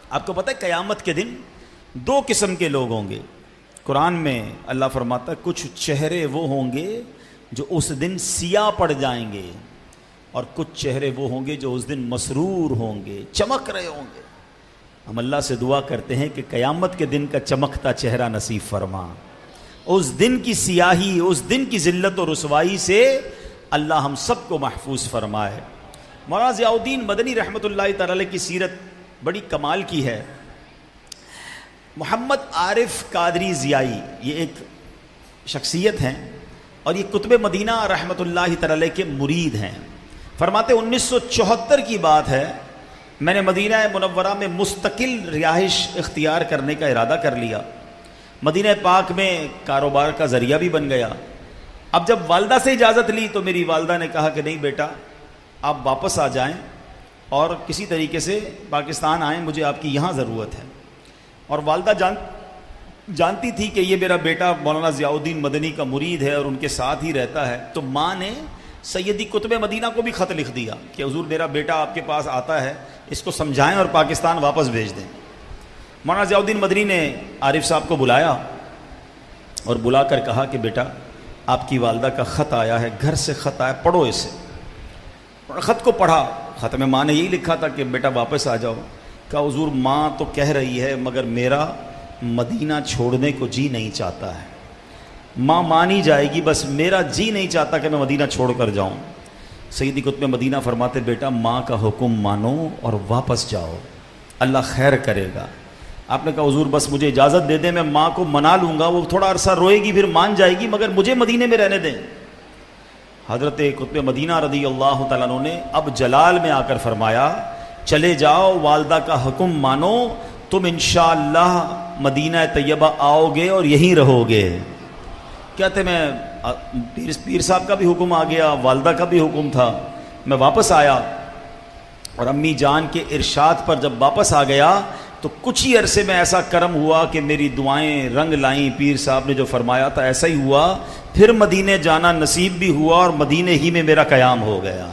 آپ کو پتہ ہے قیامت کے دن دو قسم کے لوگ ہوں گے. قرآن میں اللہ فرماتا ہے کچھ چہرے وہ ہوں گے جو اس دن سیاہ پڑ جائیں گے، اور کچھ چہرے وہ ہوں گے جو اس دن مسرور ہوں گے، چمک رہے ہوں گے. ہم اللہ سے دعا کرتے ہیں کہ قیامت کے دن کا چمکتا چہرہ نصیب فرما. اس دن کی سیاہی، اس دن کی ذلت و رسوائی سے اللہ ہم سب کو محفوظ فرمائے. مولانا ضیاء الدین مدنی رحمۃ اللہ تعالی علیہ کی سیرت بڑی کمال کی ہے. محمد عارف قادری ضیائی یہ ایک شخصیت ہیں، اور یہ قطب مدینہ رحمۃ اللہ تعالی علیہ کے مرید ہیں. فرماتے 1974 کی بات ہے، میں نے مدینہ منورہ میں مستقل رہائش اختیار کرنے کا ارادہ کر لیا. مدینہ پاک میں کاروبار کا ذریعہ بھی بن گیا. اب جب والدہ سے اجازت لی تو میری والدہ نے کہا کہ نہیں بیٹا آپ واپس آ جائیں اور کسی طریقے سے پاکستان آئیں، مجھے آپ کی یہاں ضرورت ہے. اور والدہ جانتی تھی کہ یہ میرا بیٹا مولانا ضیاء الدین مدنی کا مرید ہے اور ان کے ساتھ ہی رہتا ہے. تو ماں نے سیدی قطب مدینہ کو بھی خط لکھ دیا کہ حضور میرا بیٹا آپ کے پاس آتا ہے، اس کو سمجھائیں اور پاکستان واپس بھیج دیں. مولانا ضیاء الدین مدنی نے عارف صاحب کو بلایا اور بلا کر کہا کہ بیٹا آپ کی والدہ کا خط آیا ہے، گھر سے خط آیا، پڑھو اسے. خط کو پڑھا. خط میں ماں نے یہی لکھا تھا کہ بیٹا واپس آ جاؤ. کہا حضور ماں تو کہہ رہی ہے مگر میرا مدینہ چھوڑنے کو جی نہیں چاہتا ہے. ماں مانی جائے گی، بس میرا جی نہیں چاہتا کہ میں مدینہ چھوڑ کر جاؤں. سیدی قطب مدینہ فرماتے بیٹا ماں کا حکم مانو اور واپس جاؤ، اللہ خیر کرے گا. آپ نے کہا حضور بس مجھے اجازت دے دیں، میں ماں کو منا لوں گا، وہ تھوڑا عرصہ روئے گی پھر مان جائے گی، مگر مجھے مدینے میں رہنے دیں. حضرت قطب مدینہ رضی اللہ تعالیٰ عنہ نے اب جلال میں آ کر فرمایا چلے جاؤ، والدہ کا حکم مانو، تم انشاءاللہ مدینہ طیبہ آؤ گے اور یہیں رہو گے. کہتے میں پیر صاحب کا بھی حکم آ گیا، والدہ کا بھی حکم تھا. میں واپس آیا اور امی جان کے ارشاد پر جب واپس آ گیا تو کچھ ہی عرصے میں ایسا کرم ہوا کہ میری دعائیں رنگ لائیں. پیر صاحب نے جو فرمایا تھا ایسا ہی ہوا. پھر مدینے جانا نصیب بھی ہوا اور مدینے ہی میں میرا قیام ہو گیا.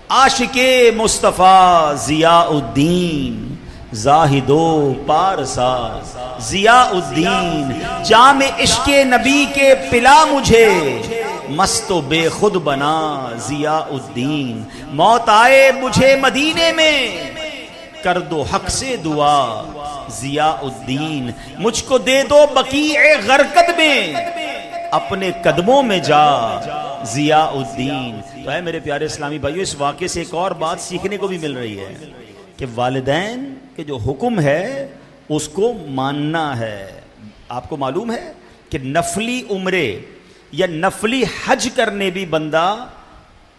عاشق مصطفیٰ ضیاء الدین زاہد و پارسا، ضیاء الدین جام عشق نبی کے پلا مجھے، مست و بے خود بنا ضیاء الدین. موت آئے مجھے مدینے میں کر دو حق سے دعا ضیاء الدین. مجھ کو دے دو بقیع غرقد میں اپنے قدموں میں جا ضیاء الدین. تو اے میرے پیارے اسلامی بھائیو، اس واقعے سے ایک اور بات سیکھنے کو بھی مل رہی ہے کہ والدین کے جو حکم ہے اس کو ماننا ہے. آپ کو معلوم ہے کہ نفلی عمرے یا نفلی حج کرنے بھی بندہ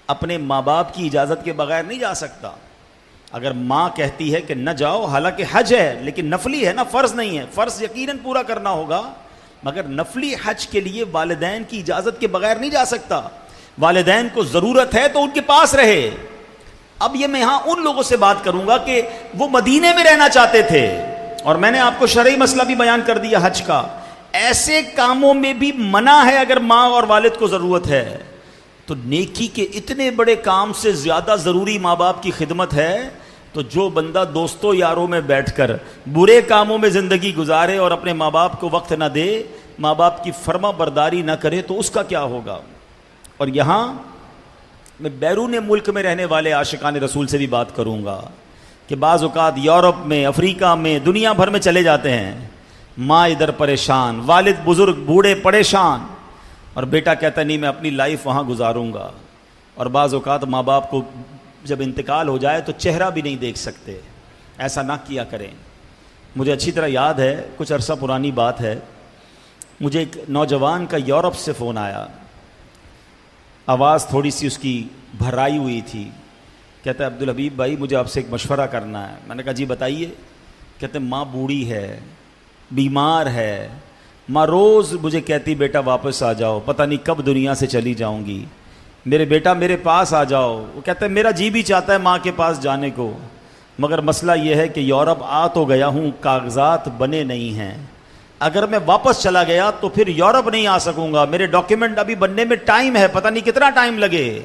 اپنے ماں باپ کی اجازت کے بغیر نہیں جا سکتا. اگر ماں کہتی ہے کہ نہ جاؤ، حالانکہ حج ہے لیکن نفلی ہے نا، فرض نہیں ہے، فرض یقیناً پورا کرنا ہوگا، مگر نفلی حج کے لیے والدین کی اجازت کے بغیر نہیں جا سکتا. والدین کو ضرورت ہے تو ان کے پاس رہے. اب یہ میں یہاں ان لوگوں سے بات کروں گا کہ وہ مدینے میں رہنا چاہتے تھے، اور میں نے آپ کو شرعی مسئلہ بھی بیان کر دیا حج کا. ایسے کاموں میں بھی منع ہے اگر ماں اور والد کو ضرورت ہے. تو نیکی کے اتنے بڑے کام سے زیادہ ضروری ماں باپ کی خدمت ہے. تو جو بندہ دوستوں یاروں میں بیٹھ کر برے کاموں میں زندگی گزارے اور اپنے ماں باپ کو وقت نہ دے، ماں باپ کی فرما برداری نہ کرے، تو اس کا کیا ہوگا. اور یہاں میں بیرون ملک میں رہنے والے عاشقان رسول سے بھی بات کروں گا کہ بعض اوقات یورپ میں، افریقہ میں، دنیا بھر میں چلے جاتے ہیں، ماں ادھر پریشان، والد بزرگ بوڑھے پریشان، اور بیٹا کہتا نہیں میں اپنی لائف وہاں گزاروں گا. اور بعض اوقات ماں باپ کو جب انتقال ہو جائے تو چہرہ بھی نہیں دیکھ سکتے. ایسا نہ کیا کریں. مجھے اچھی طرح یاد ہے، کچھ عرصہ پرانی بات ہے، مجھے ایک نوجوان کا یورپ سے فون آیا. آواز تھوڑی سی اس کی بھرائی ہوئی تھی. کہتا ہے عبدالحبیب بھائی مجھے آپ سے ایک مشورہ کرنا ہے. میں نے کہا جی بتائیے. کہتے ماں بوڑھی ہے، بیمار ہے، ماں روز مجھے کہتی بیٹا واپس آ جاؤ، پتہ نہیں کب دنیا سے چلی جاؤں گی، میرے بیٹا میرے پاس آ جاؤ. وہ کہتا ہے میرا جی بھی چاہتا ہے ماں کے پاس جانے کو، مگر مسئلہ یہ ہے کہ یورپ آ تو گیا ہوں، کاغذات بنے نہیں ہیں، اگر میں واپس چلا گیا تو پھر یورپ نہیں آ سکوں گا، میرے ڈاکیومنٹ ابھی بننے میں ٹائم ہے، پتہ نہیں کتنا ٹائم لگے.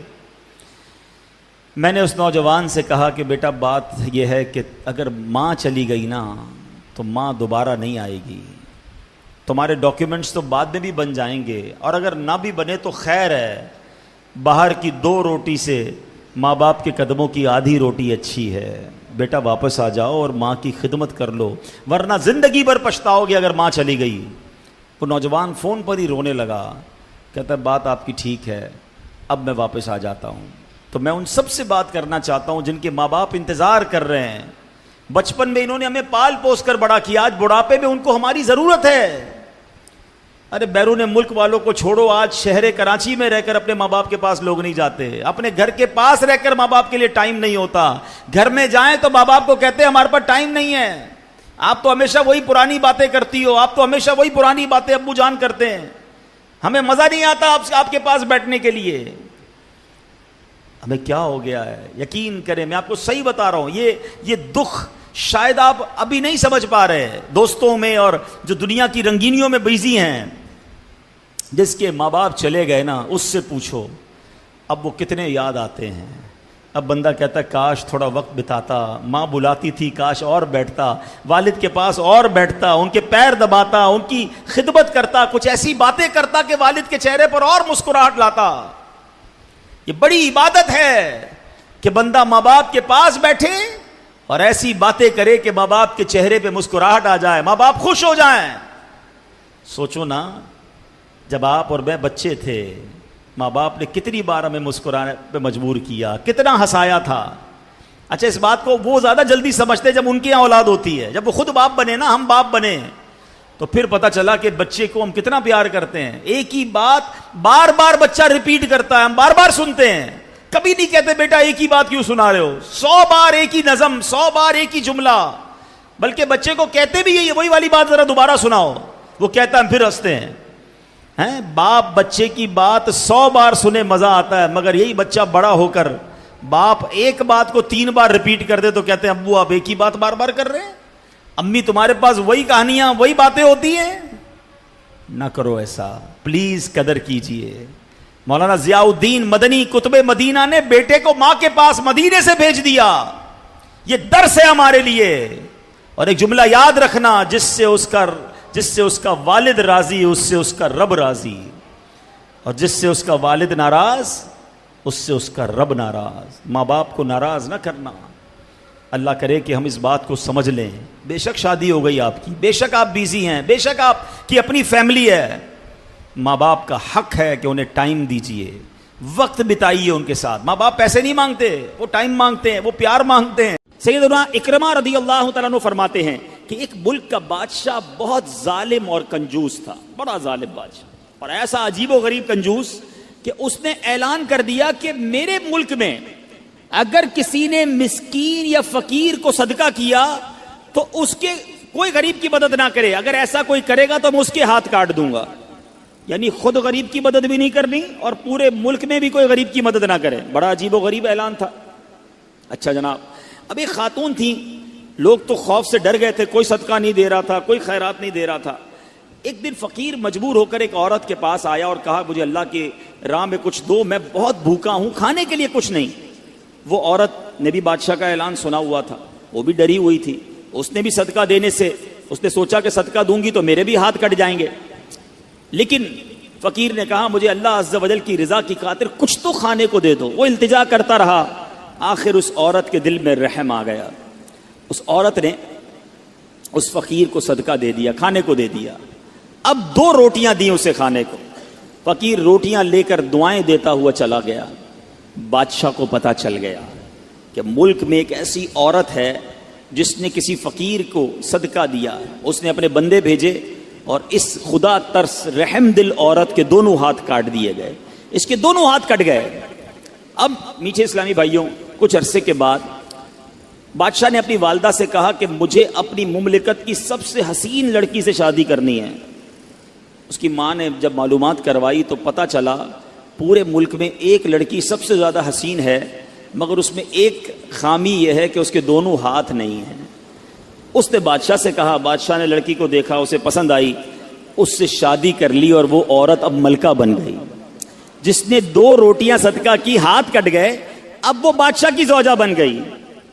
میں نے اس نوجوان سے کہا کہ بیٹا بات یہ ہے کہ اگر ماں چلی گئی نا تو ماں دوبارہ نہیں آئے گی. تمہارے ڈاکیومنٹس تو بعد میں بھی بن جائیں گے، اور اگر نہ بھی بنے تو خیر ہے، باہر کی 2 روٹی سے ماں باپ کے قدموں کی آدھی روٹی اچھی ہے. بیٹا واپس آ جاؤ اور ماں کی خدمت کر لو، ورنہ زندگی بھر پچھتاؤ گے اگر ماں چلی گئی. وہ نوجوان فون پر ہی رونے لگا، کہتا ہے بات آپ کی ٹھیک ہے، اب میں واپس آ جاتا ہوں. تو میں ان سب سے بات کرنا چاہتا ہوں جن کے ماں باپ انتظار کر رہے ہیں. بچپن میں انہوں نے ہمیں پال پوس کر بڑا کیا، آج بڑھاپے میں ان کو ہماری ضرورت ہے. ارے بیرون ملک والوں کو چھوڑو، آج شہر کراچی میں رہ کر اپنے ماں باپ کے پاس لوگ نہیں جاتے، اپنے گھر کے پاس رہ کر ماں باپ کے لیے ٹائم نہیں ہوتا. گھر میں جائیں تو ماں باپ کو کہتے ہیں ہمارے پاس ٹائم نہیں ہے، آپ تو ہمیشہ وہی پرانی باتیں کرتی ہو، آپ تو ہمیشہ وہی پرانی باتیں ابو جان کرتے ہیں، ہمیں مزہ نہیں آتا آپ کے پاس بیٹھنے کے لیے. ہمیں کیا ہو گیا ہے؟ یقین کریں میں آپ کو صحیح بتا رہا ہوں، یہ دکھ شاید آپ ابھی نہیں سمجھ پا رہے، دوستوں میں اور جو دنیا کی رنگینیوں میں بزی ہیں. جس کے ماں باپ چلے گئے نا اس سے پوچھو اب وہ کتنے یاد آتے ہیں. اب بندہ کہتا ہے کاش تھوڑا وقت بتاتا، ماں بلاتی تھی کاش اور بیٹھتا، والد کے پاس اور بیٹھتا، ان کے پیر دباتا، ان کی خدمت کرتا، کچھ ایسی باتیں کرتا کہ والد کے چہرے پر اور مسکراہٹ لاتا. یہ بڑی عبادت ہے کہ بندہ ماں باپ کے پاس بیٹھے اور ایسی باتیں کرے کہ ماں باپ کے چہرے پہ مسکراہٹ آ جائے، ماں باپ خوش ہو جائیں. سوچو نا جب آپ اور میں بچے تھے ماں باپ نے کتنی بار ہمیں مسکرانے پہ مجبور کیا، کتنا ہنسایا تھا. اچھا اس بات کو وہ زیادہ جلدی سمجھتے جب ان کی یہاں اولاد ہوتی ہے، جب وہ خود باپ بنے نا، ہم باپ بنے تو پھر پتہ چلا کہ بچے کو ہم کتنا پیار کرتے ہیں. ایک ہی بات بار بار بچہ ریپیٹ کرتا ہے، ہم بار بار سنتے ہیں، کبھی نہیں کہتے بیٹا ایک ہی بات کیوں سنا رہے ہو، 100 بار ایک ہی نظم، 100 بار ایک ہی جملہ. بلکہ بچے کو کہتے بھی یہی وہی والی بات ذرا دوبارہ سناؤ، وہ کہتا ہے ہم پھر ہنستے ہیں. باپ بچے کی بات 100 بار سنے مزہ آتا ہے، مگر یہی بچہ بڑا ہو کر باپ ایک بات کو 3 بار ریپیٹ کر دے تو کہتے ہیں ابو آپ ایک ہی بات بار بار کر رہے ہیں، امی تمہارے پاس وہی کہانیاں وہی باتیں ہوتی ہیں. نہ کرو ایسا پلیز، قدر کیجئے. مولانا ضیاء الدین مدنی قطب مدینہ نے بیٹے کو ماں کے پاس مدینے سے بھیج دیا. یہ درس ہے ہمارے لیے. اور ایک جملہ یاد رکھنا، جس سے اس کا والد راضی اس سے اس کا رب راضی، اور جس سے اس کا والد ناراض اس سے اس کا رب ناراض. ماں باپ کو ناراض نہ کرنا. اللہ کرے کہ ہم اس بات کو سمجھ لیں. بے شک شادی ہو گئی آپ کی، بے شک آپ بیزی ہیں، بے شک آپ کی اپنی فیملی ہے، ماں باپ کا حق ہے کہ انہیں ٹائم دیجئے، وقت بتائیے ان کے ساتھ. ماں باپ پیسے نہیں مانگتے، وہ ٹائم مانگتے ہیں، وہ پیار مانگتے ہیں. سیدنا اکرمہ رضی اللہ تعالیٰ عنہ فرماتے ہیں کہ ایک ملک کا بادشاہ بہت ظالم اور کنجوس تھا، بڑا ظالم بادشاہ، اور ایسا عجیب و غریب کنجوس کہ اس نے اعلان کر دیا کہ میرے ملک میں اگر کسی نے مسکین یا فقیر کو صدقہ کیا تو اس کے کوئی غریب کی مدد نہ کرے، اگر ایسا کوئی کرے گا تو میں اس کے ہاتھ کاٹ دوں گا. یعنی خود غریب کی مدد بھی نہیں کرنی اور پورے ملک میں بھی کوئی غریب کی مدد نہ کرے. بڑا عجیب و غریب اعلان تھا. اچھا جناب، اب ایک خاتون تھی، لوگ تو خوف سے ڈر گئے تھے، کوئی صدقہ نہیں دے رہا تھا، کوئی خیرات نہیں دے رہا تھا. ایک دن فقیر مجبور ہو کر ایک عورت کے پاس آیا اور کہا مجھے اللہ کی راہ میں کچھ دو، میں بہت بھوکا ہوں، کھانے کے لیے کچھ نہیں. وہ عورت نے بھی بادشاہ کا اعلان سنا ہوا تھا، وہ بھی ڈری ہوئی تھی. اس نے بھی صدقہ دینے سے اس نے سوچا کہ صدقہ دوں گی تو میرے بھی ہاتھ کٹ جائیں گے. لیکن فقیر نے کہا مجھے اللہ عز و جل کی رضا کی خاطر کچھ تو کھانے کو دے دو. وہ التجا کرتا رہا. آخر اس عورت کے دل میں رحم آ گیا. اس عورت نے اس فقیر کو صدقہ دے دیا، کھانے کو دے دیا. اب 2 روٹیاں دی اسے کھانے کو. فقیر روٹیاں لے کر دعائیں دیتا ہوا چلا گیا. بادشاہ کو پتا چل گیا کہ ملک میں ایک ایسی عورت ہے جس نے کسی فقیر کو صدقہ دیا. اس نے اپنے بندے بھیجے اور اس خدا ترس رحم دل عورت کے دونوں ہاتھ کاٹ دیے گئے. اس کے دونوں ہاتھ کٹ گئے. اب میٹھے اسلامی بھائیوں، کچھ عرصے کے بعد بادشاہ نے اپنی والدہ سے کہا کہ مجھے اپنی مملکت کی سب سے حسین لڑکی سے شادی کرنی ہے. اس کی ماں نے جب معلومات کروائی تو پتہ چلا پورے ملک میں ایک لڑکی سب سے زیادہ حسین ہے، مگر اس میں ایک خامی یہ ہے کہ اس کے دونوں ہاتھ نہیں ہیں. اس نے بادشاہ سے کہا. بادشاہ نے لڑکی کو دیکھا، اسے پسند آئی، اس سے شادی کر لی اور وہ عورت اب ملکہ بن گئی. جس نے 2 روٹیاں صدقہ کی، ہاتھ کٹ گئے، اب وہ بادشاہ کی زوجہ بن گئی،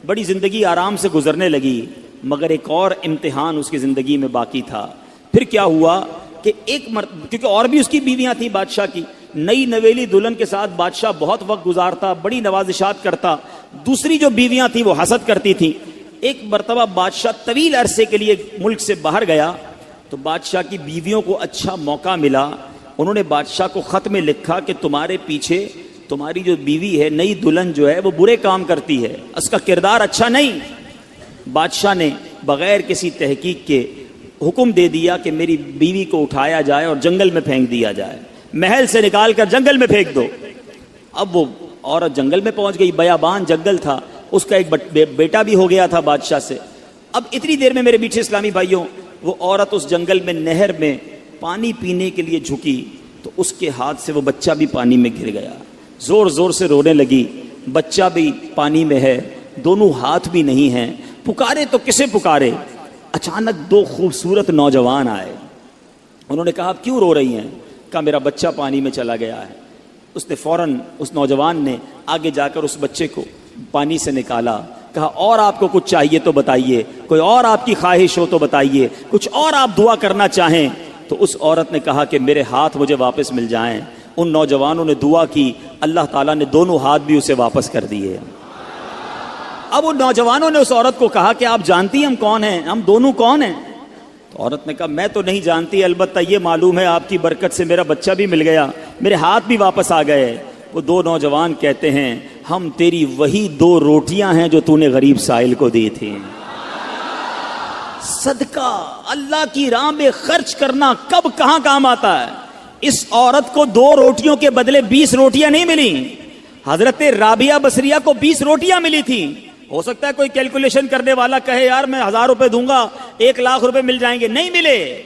بڑی زندگی آرام سے گزرنے لگی، مگر ایک اور امتحان اس کی زندگی میں باقی تھا۔ پھر کیا ہوا کہ کیونکہ اور بھی اس کی بیویاں تھیں بادشاہ کی، نئی نویلی دلہن کے ساتھ بادشاہ بہت وقت گزارتا، بڑی نوازشات کرتا، دوسری جو بیویاں تھیں وہ حسد کرتی تھیں۔ ایک مرتبہ بادشاہ طویل عرصے کے لیے ملک سے باہر گیا تو بادشاہ کی بیویوں کو اچھا موقع ملا، انہوں نے بادشاہ کو خط میں لکھا کہ تمہارے پیچھے تمہاری جو بیوی ہے، نئی دلہن جو ہے، وہ برے کام کرتی ہے، اس کا کردار اچھا نہیں۔ بادشاہ نے بغیر کسی تحقیق کے حکم دے دیا کہ میری بیوی کو اٹھایا جائے اور جنگل میں پھینک دیا جائے، محل سے نکال کر جنگل میں پھینک دو۔ اب وہ عورت جنگل میں پہنچ گئی، بیابان جنگل تھا، اس کا ایک بیٹا بھی ہو گیا تھا بادشاہ سے۔ اب اتنی دیر میں میرے میٹھے اسلامی بھائیوں، وہ عورت اس جنگل میں نہر میں پانی پینے کے لیے جھکی تو اس کے ہاتھ سے وہ بچہ بھی پانی میں گر گیا، زور زور سے رونے لگی، بچہ بھی پانی میں ہے، دونوں ہاتھ بھی نہیں ہیں، پکارے تو کسے پکارے؟ اچانک دو خوبصورت نوجوان آئے، انہوں نے کہا آپ کیوں رو رہی ہیں؟ کہا میرا بچہ پانی میں چلا گیا ہے۔ اس نے فوراً اس نوجوان نے آگے جا کر اس بچے کو پانی سے نکالا، کہا اور آپ کو کچھ چاہیے تو بتائیے، کوئی اور آپ کی خواہش ہو تو بتائیے، کچھ اور آپ دعا کرنا چاہیں۔ تو اس عورت نے کہا کہ میرے ہاتھ مجھے واپس مل جائیں۔ ان نوجوانوں نے دعا کی، اللہ تعالیٰ نے دونوں ہاتھ بھی اسے واپس کر دیے۔ اب ان نوجوانوں نے اس عورت کو کہا کہ آپ جانتی ہیں ہم کون ہیں، ہم دونوں کون ہیں؟ تو عورت نے کہا میں تو نہیں جانتی، البتہ یہ معلوم ہے آپ کی برکت سے میرا بچہ بھی مل گیا، میرے ہاتھ بھی واپس آ گئے۔ وہ دو نوجوان کہتے ہیں ہم تیری وہی دو روٹیاں ہیں جو تو نے غریب سائل کو دی تھی۔ صدقہ اللہ کی راہ میں خرچ کرنا کب کہاں کام آتا ہے؟ اس عورت کو 2 روٹیوں کے بدلے 20 روٹیاں نہیں ملی، حضرت رابعہ بصریہ کو 20 روٹیاں ملی تھی۔ ہو سکتا ہے کوئی کیلکولیشن کرنے والا کہے یار میں 1000 روپے دوں گا 1 لاکھ روپے مل جائیں گے، نہیں ملے،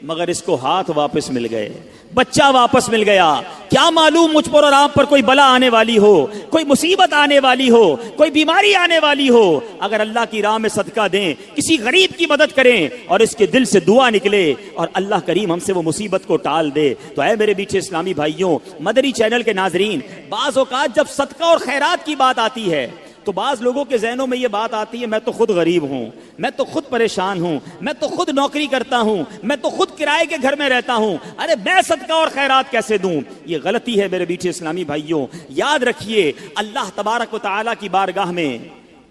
مگر اس کو ہاتھ واپس مل گئے، بچہ واپس مل گیا۔ کیا معلوم مجھ پر اور آپ پر کوئی بلا آنے والی ہو، کوئی مصیبت آنے والی ہو، کوئی بیماری آنے والی ہو، اگر اللہ کی راہ میں صدقہ دیں، کسی غریب کی مدد کریں اور اس کے دل سے دعا نکلے اور اللہ کریم ہم سے وہ مصیبت کو ٹال دے تو اے میرے بیچے اسلامی بھائیوں، مدنی چینل کے ناظرین، بعض اوقات جب صدقہ اور خیرات کی بات آتی ہے تو بعض لوگوں کے ذہنوں میں یہ بات آتی ہے میں تو خود غریب ہوں، میں تو خود پریشان ہوں، میں تو خود نوکری کرتا ہوں، میں تو خود کرائے کے گھر میں رہتا ہوں، ارے میں صدقہ اور خیرات کیسے دوں؟ یہ غلطی ہے میرے بیٹھے اسلامی بھائیوں۔ یاد رکھیے اللہ تبارک و تعالیٰ کی بارگاہ میں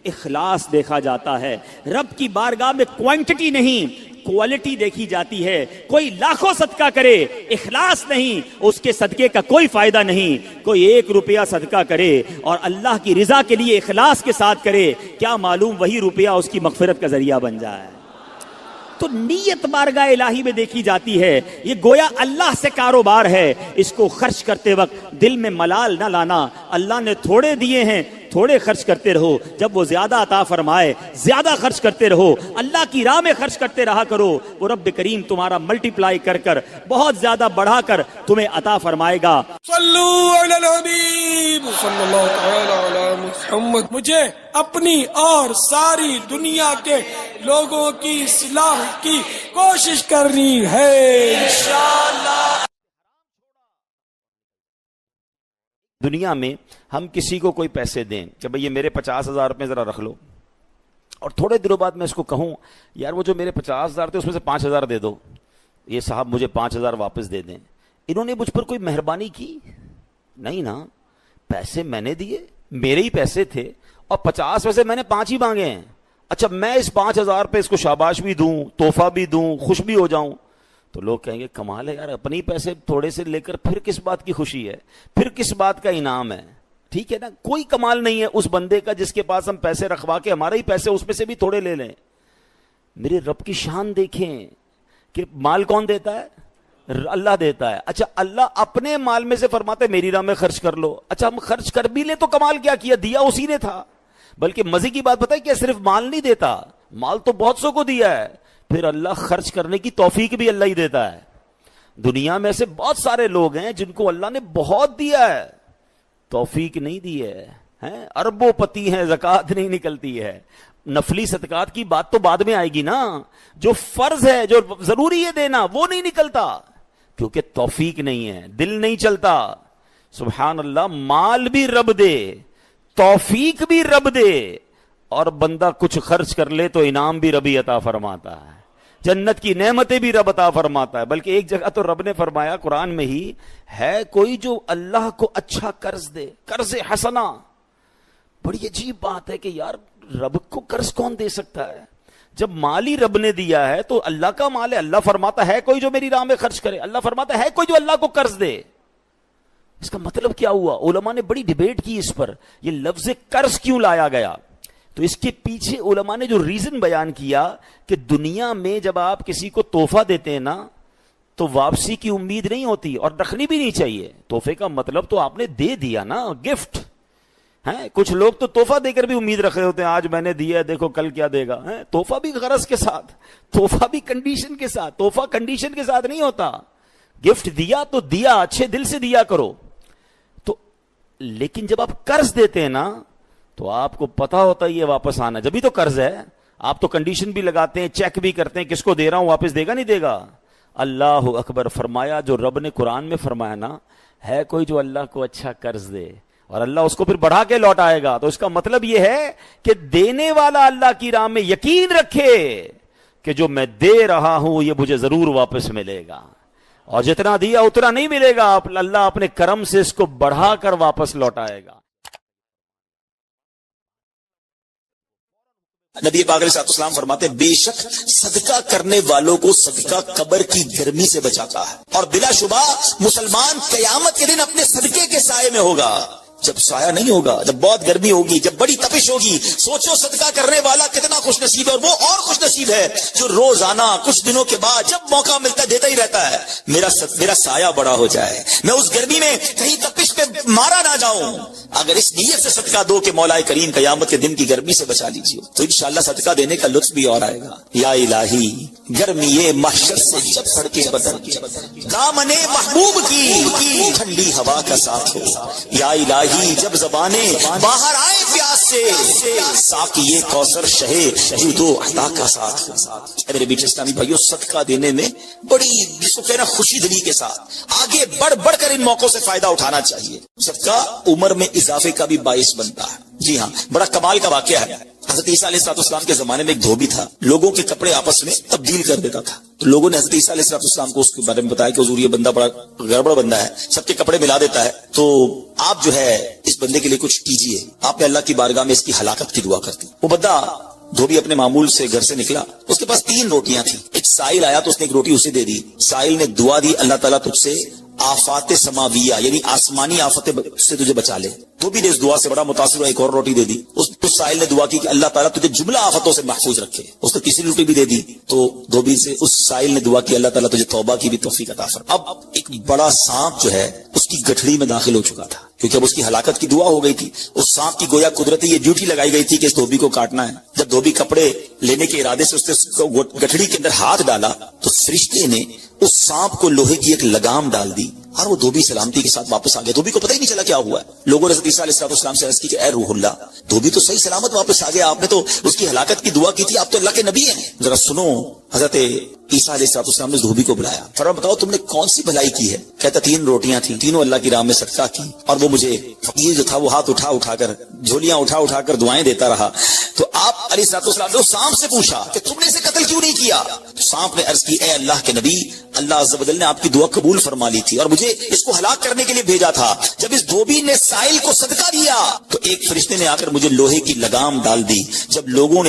اخلاص دیکھا جاتا ہے، رب کی بارگاہ میں کوانٹٹی نہیں کوالٹی دیکھی جاتی ہے۔ کوئی لاکھوں صدقہ کرے اخلاص نہیں، اس کے صدقے کا کوئی فائدہ نہیں۔ کوئی 1 روپیہ صدقہ کرے اور اللہ کی رضا کے لیے اخلاص کے ساتھ کرے، کیا معلوم وہی روپیہ اس کی مغفرت کا ذریعہ بن جائے۔ تو نیت بارگاہ الہی میں دیکھی جاتی ہے، یہ گویا اللہ سے کاروبار ہے۔ اس کو خرچ کرتے وقت دل میں ملال نہ لانا، اللہ نے تھوڑے دیے ہیں تھوڑے خرچ کرتے رہو، جب وہ زیادہ عطا فرمائے زیادہ خرچ کرتے رہو، اللہ کی راہ میں خرچ کرتے رہا کرو، وہ رب کریم تمہارا ملٹی پلائی کر کر بہت زیادہ بڑھا کر تمہیں عطا فرمائے گا۔ صلو علی الحبیب صلی اللہ تعالی علی محمد۔ مجھے اپنی اور ساری دنیا کے لوگوں کی اصلاح کی کوشش کرنی ہے انشاءاللہ۔ دنیا میں ہم کسی کو کوئی پیسے دیں کہ بھئی یہ میرے 50,000 روپے ذرا رکھ لو، اور تھوڑے دنوں بعد میں اس کو کہوں یار وہ جو میرے 50,000 تھے اس میں سے 5,000 دے دو، یہ صاحب مجھے 5,000 واپس دے دیں، انہوں نے مجھ پر کوئی مہربانی کی نہیں نا، پیسے میں نے دیے، میرے ہی پیسے تھے اور 50 میں سے میں نے 5 ہی مانگے ہیں، اچھا میں اس 5,000 پہ اس کو شاباش بھی دوں، تحفہ بھی دوں، خوش بھی ہو جاؤں، تو لوگ کہیں گے کمال ہے یار، اپنی پیسے تھوڑے سے لے کر پھر کس بات کی خوشی ہے، پھر کس بات کا انعام ہے؟ ٹھیک ہے نا، کوئی کمال نہیں ہے اس بندے کا جس کے پاس ہم پیسے رکھوا کے ہمارے ہی پیسے اس میں سے بھی تھوڑے لے لیں۔ میرے رب کی شان دیکھیں کہ مال کون دیتا ہے؟ اللہ دیتا ہے۔ اچھا اللہ اپنے مال میں سے فرماتے ہے میری راہ میں خرچ کر لو، اچھا ہم خرچ کر بھی لیں تو کمال کیا کیا، دیا اسی نے تھا۔ بلکہ مزے کی بات بتائیں کہ صرف مال نہیں دیتا، مال تو بہت سو کو دیا ہے، پھر اللہ خرچ کرنے کی توفیق بھی اللہ ہی دیتا ہے۔ دنیا میں ایسے بہت سارے لوگ ہیں جن کو اللہ نے بہت دیا ہے، توفیق نہیں دی ہے، اربوں پتی ہیں، زکوٰۃ نہیں نکلتی ہے۔ نفلی صدقات کی بات تو بعد میں آئے گی نا، جو فرض ہے جو ضروری ہے دینا وہ نہیں نکلتا کیونکہ توفیق نہیں ہے، دل نہیں چلتا۔ سبحان اللہ، مال بھی رب دے، توفیق بھی رب دے اور بندہ کچھ خرچ کر لے تو انعام بھی ربی عطا فرماتا ہے، جنت کی نعمتیں بھی رب عطا فرماتا ہے۔ بلکہ ایک جگہ تو رب نے فرمایا قرآن میں ہی، ہے کوئی جو اللہ کو اچھا قرض دے، قرض حسنہ۔ بڑی عجیب بات ہے کہ یار رب کو قرض کون دے سکتا ہے؟ جب مال ہی رب نے دیا ہے تو اللہ کا مال ہے، اللہ فرماتا ہے کوئی جو میری راہ میں خرچ کرے، اللہ فرماتا ہے کوئی جو اللہ کو قرض دے۔ اس کا مطلب کیا ہوا؟ علماء نے بڑی ڈیبیٹ کی اس پر، یہ لفظ قرض کیوں لایا گیا؟ تو اس کے پیچھے علماء نے جو ریزن بیان کیا کہ دنیا میں جب آپ کسی کو تحفہ دیتے ہیں نا تو واپسی کی امید نہیں ہوتی اور رکھنی بھی نہیں چاہیے۔ تحفے کا مطلب تو آپ نے دے دیا نا، گفٹ ہے۔ کچھ لوگ تو تحفہ دے کر بھی امید رکھ رہے ہوتے ہیں، آج میں نے دیا ہے دیکھو کل کیا دے گا۔ تحفہ بھی غرض کے ساتھ، تحفہ بھی کنڈیشن کے ساتھ۔ تحفہ کنڈیشن کے ساتھ نہیں ہوتا، گفٹ دیا تو دیا، اچھے دل سے دیا کرو۔ تو لیکن جب آپ قرض دیتے ہیں نا تو آپ کو پتا ہوتا ہے یہ واپس آنا، جبھی تو قرض ہے۔ آپ تو کنڈیشن بھی لگاتے ہیں، چیک بھی کرتے ہیں، کس کو دے رہا ہوں، واپس دے گا نہیں دے گا۔ اللہ اکبر۔ فرمایا جو رب نے قرآن میں فرمایا نا، ہے کوئی جو اللہ کو اچھا قرض دے اور اللہ اس کو پھر بڑھا کے لوٹائے گا، تو اس کا مطلب یہ ہے کہ دینے والا اللہ کی راہ میں یقین رکھے کہ جو میں دے رہا ہوں یہ مجھے ضرور واپس ملے گا، اور جتنا دیا اتنا نہیں ملے گا، اللہ اپنے کرم سے اس کو بڑھا کر واپس لوٹائے گا۔ نبی پاک علیہ السلام فرماتے ہیں بے شک صدقہ کرنے والوں کو صدقہ قبر کی گرمی سے بچاتا ہے، اور بلا شبہ مسلمان قیامت کے دن اپنے صدقے کے سائے میں ہوگا۔ جب سایہ نہیں ہوگا، جب بہت گرمی ہوگی، جب بڑی تپش ہوگی، سوچو صدقہ کرنے والا کتنا خوش نصیب ہے، اور وہ اور خوش نصیب ہے جو روزانہ کچھ دنوں کے بعد جب موقع ملتا ہے دیتا ہی رہتا ہے، میرا سایہ بڑا ہو جائے، میں اس گرمی میں کہیں تپش پہ مارا نہ جاؤں۔ اگر اس نیت سے صدقہ دو کہ مولا کریم قیامت کے دن کی گرمی سے بچا لیجیے، تو انشاءاللہ صدقہ دینے کا لطف بھی اور آئے گا۔ یا الہی گرمی محشر سے جب سڑکیں بدل دامن محبوب کی ٹھنڈی ہوا کا ساتھ ہو، یا الہی جب زبانیں باہر آئے پیاس سے ساقی کوثر شہد و عطا کا ساتھ ہو۔ میرے بیٹے اسلامی بھائیوں، صدقہ دینے میں بڑی جس کو کہنا خوشی دلی کے ساتھ آگے بڑھ کر ان موقعوں سے فائدہ اٹھانا چاہیے۔ صدقہ عمر میں اضافے کا بھی باعث بنتا ہے۔ جی ہاں، بڑا کمال کا واقعہ ہے۔ حضرت عیسیٰ علیہ السلام کے زمانے میں ایک دھوبی تھا، لوگوں کے کپڑے آپس میں تبدیل کر دیتا تھا۔ تو لوگوں نے حضرت عیسیٰ علیہ السلام کو اس کے بارے میں بتایا کہ حضور یہ بندہ بڑا گڑبڑ بندہ ہے، سب کے کپڑے ملا دیتا ہے، تو آپ جو ہے اس بندے کے لیے کچھ کیجیے۔ آپ نے اللہ کی بارگاہ میں اس کی ہلاکت کی دعا کر دی۔ وہ بندہ دھوبی اپنے معمول سے گھر سے نکلا، اس کے پاس 3 روٹیاں تھیں۔ ایک سائل آیا تو اس نے ایک روٹی اسے دے دی۔ سائل نے دعا دی، اللہ تعالیٰ تجھ سے آفات سماویہ یعنی آسمانی آفتیں سے تجھے بچا لے۔ دھوبی نے اس دعا سے بڑا متاثر ہوا، ایک اور روٹی دے دی۔ اس سائل نے دعا کی کہ اللہ تعالیٰ تجھے جملہ آفتوں سے محفوظ رکھے۔ اس نے تیسری روٹی بھی دے دی، تو دھوبی سے اس سائل نے دعا کی اللہ تعالیٰ تجھے توبہ کی بھی توفیق عطا فرمائے۔ اب ایک بڑا سانپ جو ہے اس کی گٹھڑی میں داخل ہو چکا تھا، کیونکہ اب اس کی ہلاکت کی دعا ہو گئی تھی۔ اس سانپ کی گویا قدرتی یہ ڈیوٹی لگائی گئی تھی کہ اس دھوبی کو کاٹنا ہے۔ جب دھوبی کپڑے لینے کے ارادے سے اس نے گٹھڑی کے اندر ہاتھ ڈالا تو فرشتے نے اس سانپ کو لوہے کی ایک لگام ڈال دی، اور وہ دھوبی سلامتی کے ساتھ واپس آ گیا۔ دھوبی کو پتہ ہی نہیں چلا کیا ہوا ہے۔ لوگوں نے حضرت عیسیٰ علیہ السلام سے عرض کی کہ اے روح اللہ، دھوبی تو صحیح سلامت واپس آ گیا، آپ نے تو اس کی ہلاکت کی دعا کی تھی، آپ تو اللہ کے نبی ہیں، ذرا سنو۔ حضرت عیسیٰ علیہ السلام نے دھوبی کو بلایا، فرمایا بتاؤ تم نے کون سی بھلائی کی ہے؟ کہتا 3 روٹیاں تھیں، تینوں اللہ کی راہ میں صدقہ کی، اور وہ مجھے فقیر جو تھا وہ ہاتھ اٹھا کر جھولیاں اٹھا کر دعائیں دیتا رہا۔ تو آپ علیہ السلام نے اس سانپ سے پوچھا کہ تم نے اسے قتل کیوں نہیں کیا؟ تو سانپ نے عرض کی اے اللہ کے نبی، اللہ عز و جل نے آپ کی دعا قبول فرما لی تھی اور مجھے اس کو ہلاک کرنے کے لیے بھیجا تھا۔ جب اس دھوبی نے سائل کو صدقہ دیا تو ایک فرشتے نے آ کر مجھے لوہے کی لگام ڈال دی۔ جب لوگوں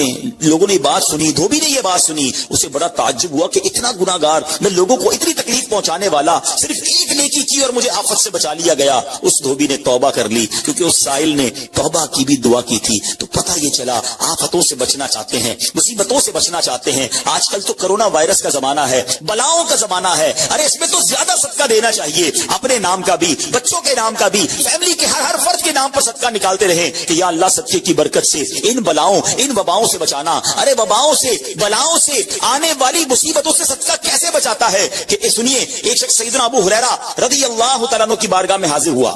نے بات سنی، دھوبی نے یہ بات سنی، اسے بڑا تعجب ہوا کہ اتنا گناہگار میں، لوگوں کو اتنی تکلیف پہنچانے والا، صرف ایک نیکی کی اور مجھے آفت سے بچا لیا گیا۔ اس دھوبی نے توبہ کر لی، کیونکہ اس سائل نے توبہ کی بھی دعا کی تھی۔ تو پتہ یہ چلا آفتوں سے بچنا چاہتے ہیں، مصیبتوں سے بچنا چاہتے ہیں۔ آج کل تو کرونا وائرس کا زمانہ ہے، بلاؤں کا زمانہ ہے، ارے اس میں تو زیادہ صدقہ دینا چاہیے، اپنے نام کا بھی، بچوں کے نام کا بھی، فیملی کے ہر فرد کے نام پر صدقہ نکالتے رہیں کہ یا اللہ صدقے کی برکت سے ان بلاؤں ان وباؤں سے بچانا۔ ارے وباؤں سے، بلاؤں سے، آنے والی مصیبتوں سے صدقہ کیسے بچاتا ہے کہ سنیے، ایک شخص سیدنا ابو ہریرہ رضی اللہ تعالیٰ عنہ کی بارگاہ میں حاضر ہوا۔